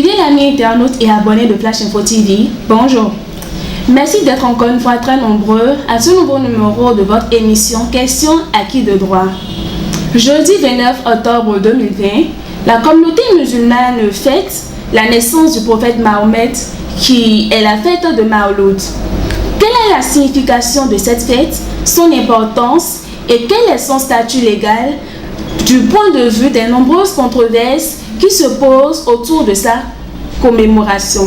Fidèles amis internautes et abonnés de Flash Info TV, bonjour. Merci d'être encore une fois très nombreux à ce nouveau numéro de votre émission Questions acquis de droit. Jeudi 29 octobre 2020, la communauté musulmane fête la naissance du prophète Mahomet qui est la fête de Mawlud. Quelle est la signification de cette fête, son importance et quel est son statut légal du point de vue des nombreuses controverses qui se posent autour de sa commémoration?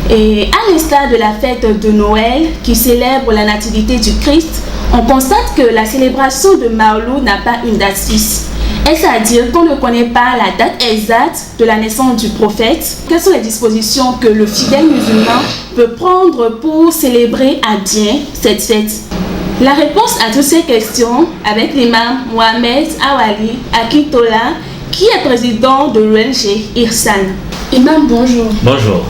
Et à l'instar de la fête de Noël qui célèbre la nativité du Christ, on constate que la célébration de Mawlud n'a pas une date fixe. Est-ce à dire qu'on ne connaît pas la date exacte de la naissance du prophète? Quelles sont les dispositions que le fidèle musulman peut prendre pour célébrer à bien cette fête? La réponse à toutes ces questions avec l'imam Mohamed Awali Akintola, qui est président de l'ONG Ihsan. Imam, bonjour. Bonjour.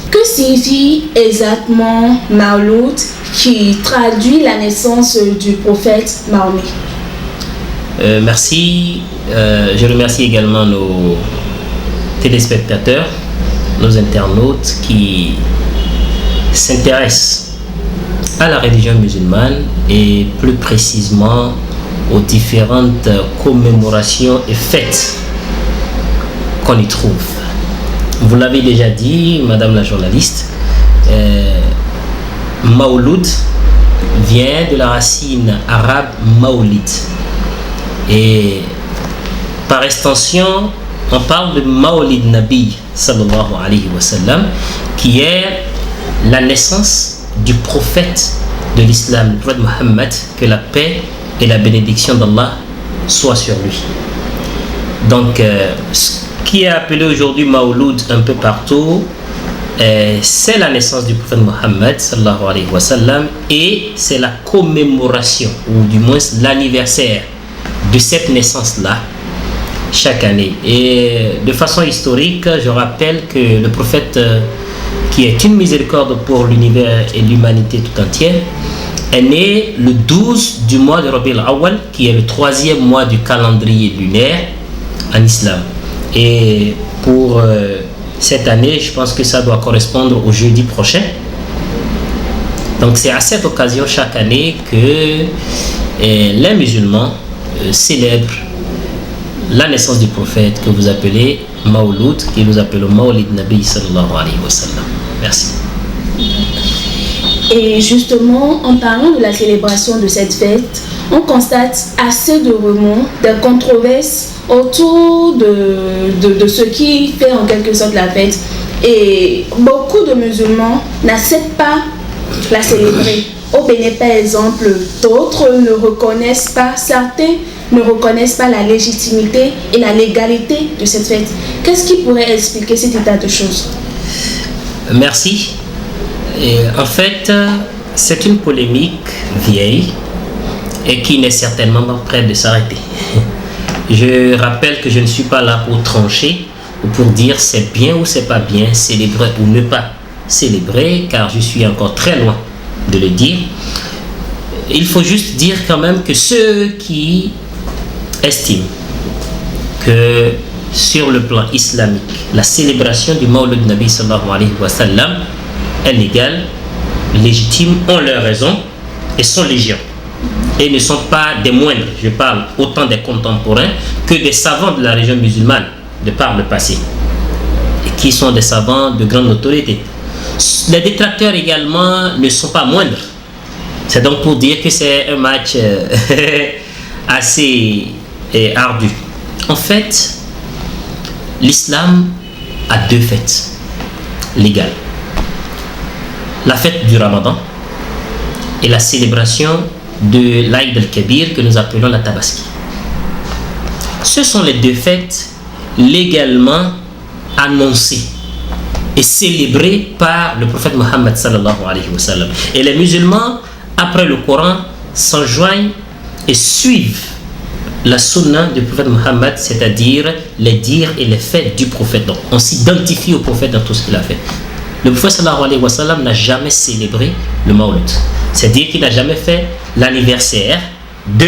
Que signifie exactement Mawlud qui traduit la naissance du prophète Mahomet? Merci. Je remercie également nos téléspectateurs, nos internautes qui s'intéressent à la religion musulmane et plus précisément aux différentes commémorations et fêtes qu'on y trouve. Vous l'avez déjà dit, Madame la journaliste, Mawlud vient de la racine arabe Mawlid. Et par extension, on parle de Mawlid Nabi sallallahu alayhi wa sallam, qui est la naissance du prophète de l'islam, le prophète Mohammed, que la paix et la bénédiction d'Allah soient sur lui. Donc, ce qui est appelé aujourd'hui Mawlud un peu partout, c'est la naissance du prophète Mohammed sallallahu alayhi wa sallam, et c'est la commémoration, ou du moins l'anniversaire de cette naissance-là chaque année. Et de façon historique, je rappelle que le prophète, qui est une miséricorde pour l'univers et l'humanité tout entière, est né le 12 du mois de Rabi al-Awwal, qui est le 3e mois du calendrier lunaire en islam. Et pour cette année, je pense que ça doit correspondre au jeudi prochain. Donc c'est à cette occasion chaque année que les musulmans célèbrent la naissance du prophète que vous appelez Mawlud, que nous appelons Mawlid Nabi sallallahu alayhi wa sallam. Merci. Et justement, en parlant de la célébration de cette fête, on constate assez de remous, de controverses autour de ce qui fait en quelque sorte la fête. Et beaucoup de musulmans n'acceptent pas la célébrer. Au Bénin, par exemple, d'autres ne reconnaissent pas, certains ne reconnaissent pas la légitimité et la légalité de cette fête. Qu'est-ce qui pourrait expliquer cet état de choses? Merci. Et en fait, c'est une polémique vieille et qui n'est certainement pas prête de s'arrêter. Je rappelle que je ne suis pas là pour trancher ou pour dire c'est bien ou c'est pas bien, célébrer ou ne pas célébrer, car je suis encore très loin de le dire. Il faut juste dire quand même que ceux qui estiment que sur le plan islamique, la célébration du Mawlud Nabi sallallahu alayhi wa sallam est légale, légitime, ont leur raison et sont légion. Et ne sont pas des moindres, je parle autant des contemporains que des savants de la religion musulmane de par le passé, et qui sont des savants de grande notoriété. Les détracteurs également ne sont pas moindres. C'est donc pour dire que c'est un match assez ardu. En fait, l'islam a deux fêtes légales. La fête du Ramadan et la célébration de l'Aïd al-Kabir que nous appelons la Tabaski. Ce sont les deux fêtes légalement annoncées et célébrées par le prophète Mohammed sallallahu alayhi wa sallam. Et les musulmans, après le Coran, s'enjoignent et suivent la sunna du prophète Mohammed, c'est-à-dire les dires et les faits du prophète. Donc on s'identifie au prophète dans tout ce qu'il a fait. Le prophète sallallahu alayhi wa sallam n'a jamais célébré le Mawlud. C'est-à-dire qu'il n'a jamais fait l'anniversaire de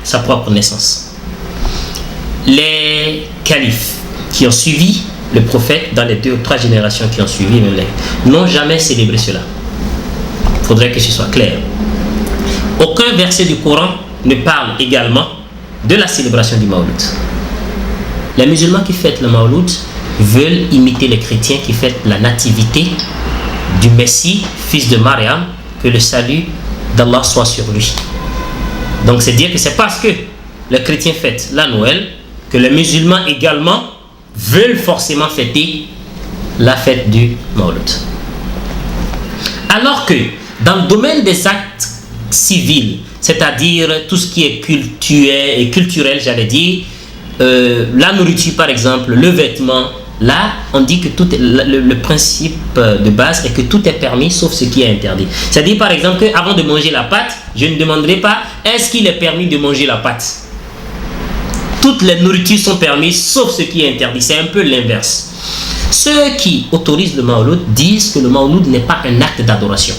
sa propre naissance. Les califes qui ont suivi le prophète, dans les 2 ou 3 générations qui ont suivi, n'ont jamais célébré cela. Il faudrait que ce soit clair. Aucun verset du Coran ne parle également de la célébration du Mawlud. Les musulmans qui fêtent le Mawlud veulent imiter les chrétiens qui fêtent la nativité du Messie, fils de Mariam, que le salut d'Allah soit sur lui. Donc c'est dire que c'est parce que les chrétiens fêtent la Noël que les musulmans également veulent forcément fêter la fête du Mawlud. Alors que dans le domaine des actes civils, c'est-à-dire tout ce qui est culturel, j'allais dire, la nourriture par exemple, le vêtement, là on dit que tout est, le principe de base est que tout est permis sauf ce qui est interdit. C'est-à-dire par exemple qu'avant de manger la pâte, je ne demanderai pas est-ce qu'il est permis de manger la pâte. Toutes les nourritures sont permises sauf ce qui est interdit. C'est un peu l'inverse. Ceux qui autorisent le Mawlud disent que le Mawlud n'est pas un acte d'adoration.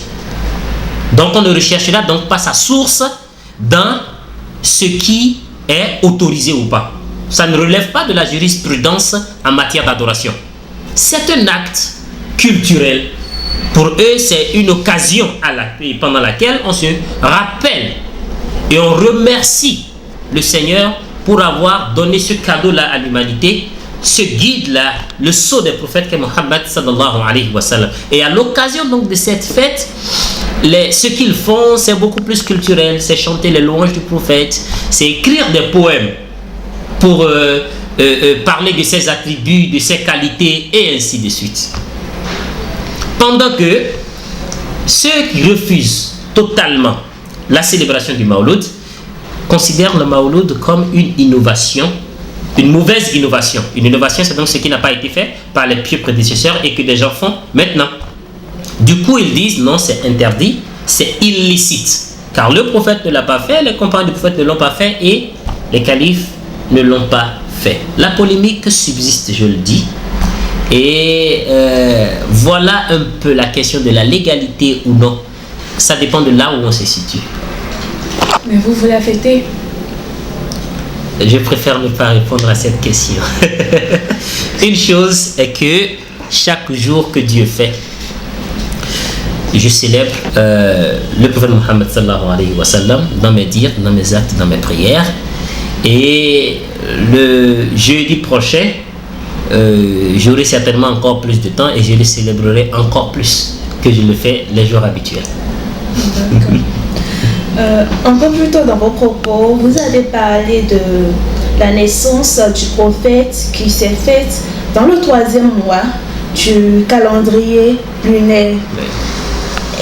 Donc on ne recherchera donc pas sa source dans ce qui est autorisé ou pas. Ça ne relève pas de la jurisprudence en matière d'adoration. C'est un acte culturel. Pour eux, c'est une occasion pendant laquelle on se rappelle et on remercie le Seigneur pour avoir donné ce cadeau-là à l'humanité, ce guide-là, le sceau des prophètes que Muhammad sallallahu alayhi wa sallam. Et à l'occasion donc de cette fête, ce qu'ils font, c'est beaucoup plus culturel, c'est chanter les louanges du prophète, c'est écrire des poèmes pour parler de ses attributs, de ses qualités et ainsi de suite. Pendant que ceux qui refusent totalement la célébration du Mawlud considèrent le Mawlud comme une innovation, une mauvaise innovation. Une innovation, c'est donc ce qui n'a pas été fait par les pieux prédécesseurs et que des gens font maintenant. Du coup, ils disent non, c'est interdit, c'est illicite. Car le prophète ne l'a pas fait, les compagnons du prophète ne l'ont pas fait et les califes ne l'ont pas fait. La polémique subsiste, je le dis. Et voilà un peu la question de la légalité ou non. Ça dépend de là où on se situe. Mais vous la fêtez? Je préfère ne pas répondre à cette question. Une chose est que chaque jour que Dieu fait, je célèbre le prophète Muhammad sallallahu alayhi wa sallam dans mes dires, dans mes actes, dans mes prières. Et le jeudi prochain, j'aurai certainement encore plus de temps et je le célébrerai encore plus que je le fais les jours habituels. D'accord. Un peu plus tôt dans vos propos, vous avez parlé de la naissance du prophète qui s'est faite dans le 3e mois du calendrier lunaire.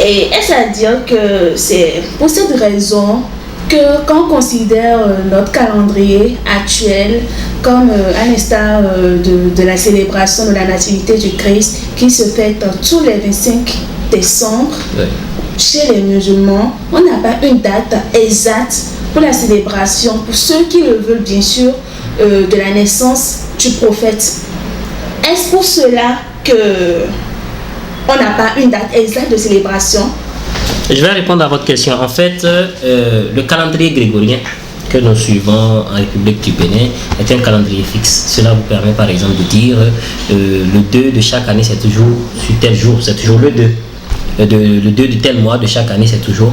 Et est-ce à dire que c'est pour cette raison que quand on considère notre calendrier actuel comme à l'instar de la célébration de la nativité du Christ qui se fête tous les 25 décembre, chez les musulmans, on n'a pas une date exacte pour la célébration, pour ceux qui le veulent bien sûr, de la naissance du prophète. Est-ce pour cela que on n'a pas une date exacte de célébration? Je vais répondre à votre question. En fait, le calendrier grégorien que nous suivons en République du Bénin est un calendrier fixe. Cela vous permet par exemple de dire le 2 de chaque année c'est toujours sur tel jour, c'est toujours le 2. Le 2 de tel mois de chaque année c'est toujours.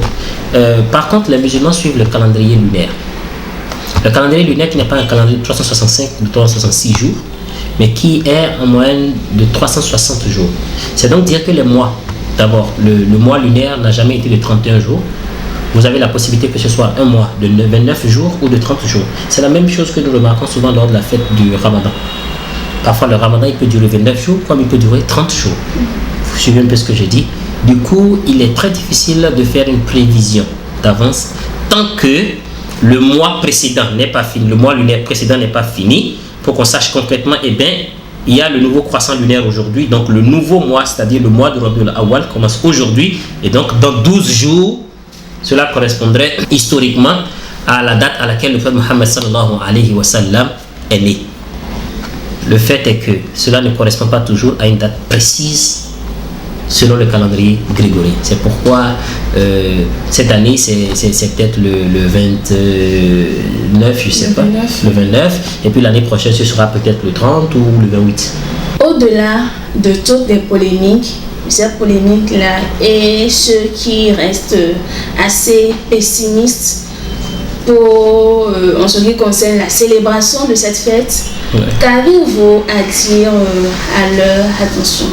Par contre, les musulmans suivent le calendrier lunaire. Le calendrier lunaire qui n'est pas un calendrier de 365 ou de 366 jours, mais qui est en moyenne de 360 jours. C'est donc dire que les mois, d'abord, le mois lunaire n'a jamais été de 31 jours. Vous avez la possibilité que ce soit un mois de 29 jours ou de 30 jours. C'est la même chose que nous remarquons souvent lors de la fête du Ramadan. Parfois, le Ramadan, il peut durer 29 jours, comme il peut durer 30 jours. Vous suivez un peu ce que je dis. Du coup, il est très difficile de faire une prévision d'avance tant que le mois précédent n'est pas fini, le mois lunaire précédent n'est pas fini, pour qu'on sache concrètement, eh bien, il y a le nouveau croissant lunaire aujourd'hui, donc le nouveau mois, c'est-à-dire le mois de Rabiul Awwal commence aujourd'hui, et donc dans 12 jours, cela correspondrait historiquement à la date à laquelle le prophète Muhammad sallallahu alayhi wa sallam est né. Le fait est que cela ne correspond pas toujours à une date précise selon le calendrier grégorien. C'est pourquoi cette année, c'est peut-être le 29, je ne sais pas, le 29, et puis l'année prochaine, ce sera peut-être le 30 ou le 28. Au-delà de toutes les polémiques, cette polémique-là et ceux qui restent assez pessimistes en ce qui concerne la célébration de cette fête, qu'avez-vous à dire à leur attention?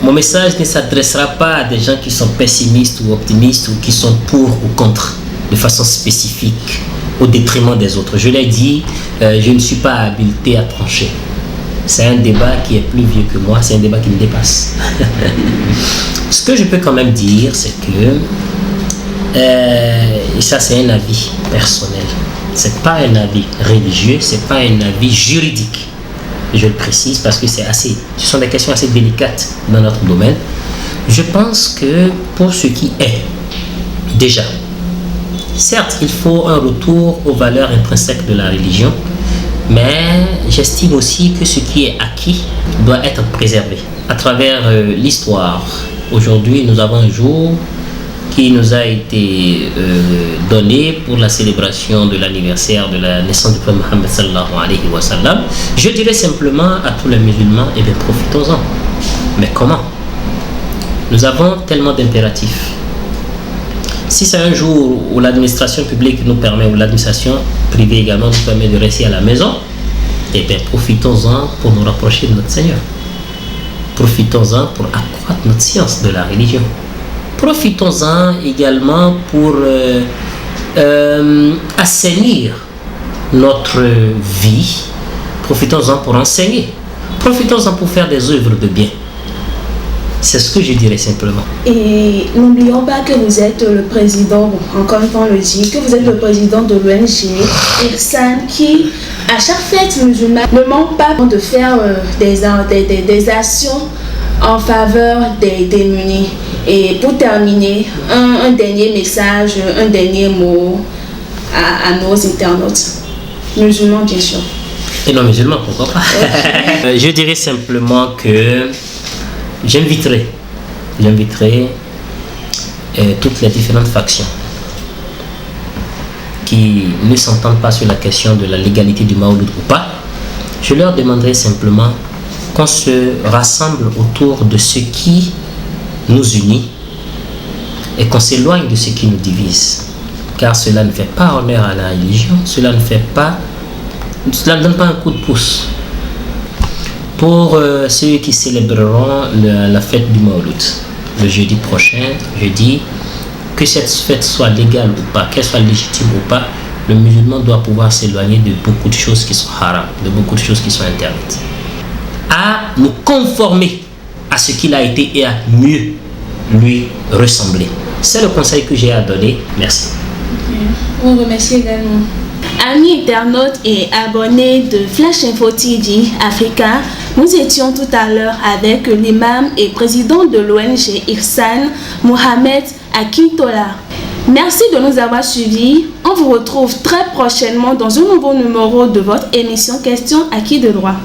Mon message ne s'adressera pas à des gens qui sont pessimistes ou optimistes ou qui sont pour ou contre de façon spécifique au détriment des autres. Je l'ai dit, je ne suis pas habilité à trancher. C'est un débat qui est plus vieux que moi, c'est un débat qui me dépasse. Ce que je peux quand même dire, c'est que et ça c'est un avis personnel, c'est pas un avis religieux, c'est pas un avis juridique. Je le précise parce que ce sont des questions assez délicates dans notre domaine. Je pense que pour ce qui est, déjà, certes, il faut un retour aux valeurs intrinsèques de la religion, mais j'estime aussi que ce qui est acquis doit être préservé. À travers l'histoire, aujourd'hui, nous avons un jour qui nous a été donné pour la célébration de l'anniversaire de la naissance du prophète Mohammed sallallahu alayhi wa sallam. Je dirais simplement à tous les musulmans, eh bien profitons-en. Mais comment? Nous avons tellement d'impératifs. Si c'est un jour où l'administration publique nous permet, ou l'administration privée également nous permet de rester à la maison, eh bien profitons-en pour nous rapprocher de notre Seigneur. Profitons-en pour accroître notre science de la religion. Profitons-en également pour assainir notre vie. Profitons-en pour enseigner. Profitons-en pour faire des œuvres de bien. C'est ce que je dirais simplement. Et n'oublions pas que vous êtes le président, encore une fois on le dit, que vous êtes le président de l'ONG Ihsan qui, à chaque fête musulmane, ne manque pas de faire des actions en faveur des démunis. Et pour terminer, un dernier message, un dernier mot à nos internautes, musulmans bien sûr. Et non musulmans, pourquoi pas? Je dirais simplement que j'inviterai toutes les différentes factions qui ne s'entendent pas sur la question de la légalité du Mawlid ou pas. Je leur demanderai simplement qu'on se rassemble autour de ce qui nous unit et qu'on s'éloigne de ce qui nous divise, car cela ne fait pas honneur à la religion, cela ne donne pas un coup de pouce. Pour ceux qui célébreront la fête du Mawlid le jeudi prochain, je dis que cette fête soit légale ou pas, qu'elle soit légitime ou pas, le musulman doit pouvoir s'éloigner de beaucoup de choses qui sont haram, de beaucoup de choses qui sont interdites, à nous conformer à ce qu'il a été et à mieux lui ressembler. C'est le conseil que j'ai à donner. Merci. On remercie également. Amis internautes et abonnés de Flash Info TV Africa, nous étions tout à l'heure avec l'imam et président de l'ONG Ihsan, Mohamed Akintola. Merci de nous avoir suivis. On vous retrouve très prochainement dans un nouveau numéro de votre émission Questions acquis de droit.